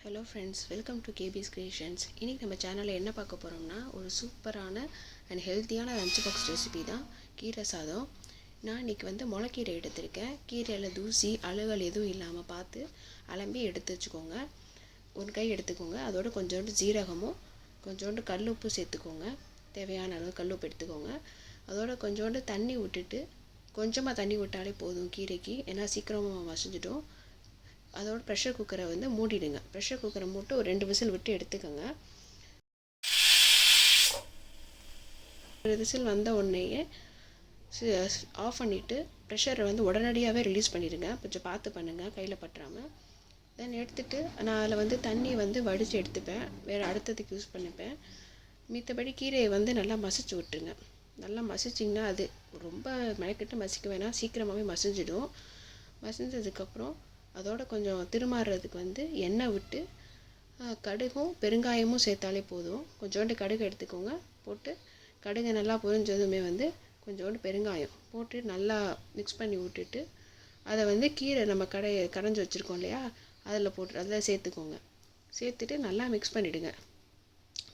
Hello friends, welcome to கேபிஸ் creations. இன்றைக்கி நம்ம சேனலில் என்ன பார்க்க போகிறோம்னா, ஒரு சூப்பரான அண்ட் ஹெல்த்தியான லஞ்ச் பாக்ஸ் ரெசிபி தான் கீரை சாதம். நான் இன்றைக்கி முளைக்கீரை எடுத்திருக்கேன். கீரையில் தூசி அழுகல் எதுவும் இல்லாமல் பார்த்து அலம்பி எடுத்து வச்சுக்கோங்க. ஒரு கை எடுத்துக்கோங்க. அதோட கொஞ்சோண்டு ஜீரகமும் கொஞ்சோண்டு கல்லுப்பு சேர்த்துக்கோங்க. தேவையான அளவு கல்லுப்பு எடுத்துக்கோங்க. அதோட கொஞ்சோண்டு தண்ணி விட்டுட்டு, கொஞ்சமாக தண்ணி விட்டாலே போதும் கீரைக்கு, ஏன்னா சீக்கிரமாக மசிஞ்சிடும். அதோட ப்ரெஷர் குக்கரை மூடிடுங்க. ப்ரெஷர் குக்கரை மூட்டு ஒரு 2 விசில் விட்டு எடுத்துக்கோங்க. 2 விசில் வந்த உடனேயே ஆஃப் பண்ணிவிட்டு ப்ரெஷரை உடனடியாகவே ரிலீஸ் பண்ணிடுங்க. கொஞ்சம் பார்த்து பண்ணுங்கள், கையில் பற்றாமல். தென் எடுத்துகிட்டு நான் அதில் தண்ணி வடித்து எடுத்துப்பேன். வேறு அடுத்ததுக்கு யூஸ் பண்ணிப்பேன். மித்தபடி கீரையை நல்லா மசிச்சு விட்டுருங்க. நல்லா மசிச்சிங்கன்னா, அது ரொம்ப மெனக்கிட்டு மசிக்க வேணாம், சீக்கிரமாகவே மசிஞ்சிடும். மசிஞ்சதுக்கப்புறம் அதோட கொஞ்சம் திருமாறுறதுக்கு எண்ணெய் விட்டு கடுகும் பெருங்காயமும் சேர்த்தாலே போதும். கொஞ்சோண்டு கடுகு எடுத்துக்கோங்க. போட்டு கடுகு நல்லா பொரிஞ்சதுமே கொஞ்சோண்டு பெருங்காயம் போட்டு நல்லா மிக்ஸ் பண்ணி விட்டுட்டு, அதை கீரை நம்ம கடைஞ்சி வச்சுருக்கோம் இல்லையா, அதில் சேர்த்துக்கோங்க. சேர்த்துட்டு நல்லா மிக்ஸ் பண்ணிவிடுங்க.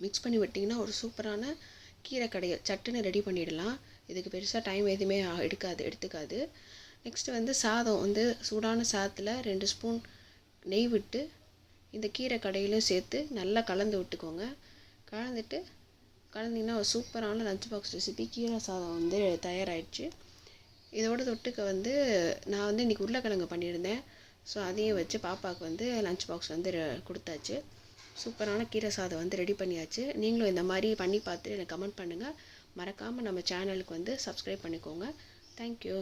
மிக்ஸ் பண்ணி விட்டிங்கன்னா ஒரு சூப்பரான கீரை கடையல் சட்டுன்னு ரெடி பண்ணிடலாம். இதுக்கு பெருசாக டைம் எதுவுமே எடுத்துக்காது. நெக்ஸ்ட்டு சாதம் சூடான சாதத்தில் 2 ஸ்பூன் நெய் விட்டு இந்த கீரை கடையிலும் சேர்த்து நல்லா கலந்து விட்டுக்கோங்க. கலந்திங்கன்னா ஒரு சூப்பரான லஞ்ச் பாக்ஸ் ரெசிபி கீரை சாதம் தயாராகிடுச்சு. இதோட தொட்டுக்க நான் இன்றைக்கி உருளைக்கிழங்கு பண்ணியிருந்தேன். ஸோ அதையும் வச்சு பாப்பாவுக்கு லஞ்ச் பாக்ஸ் கொடுத்தாச்சு. சூப்பரான கீரை சாதம் ரெடி பண்ணியாச்சு. நீங்களும் இந்த மாதிரி பண்ணி பார்த்துட்டு எனக்கு கமெண்ட் பண்ணுங்கள். மறக்காமல் நம்ம சேனலுக்கு சப்ஸ்கிரைப் பண்ணிக்கோங்க. தேங்க்யூ.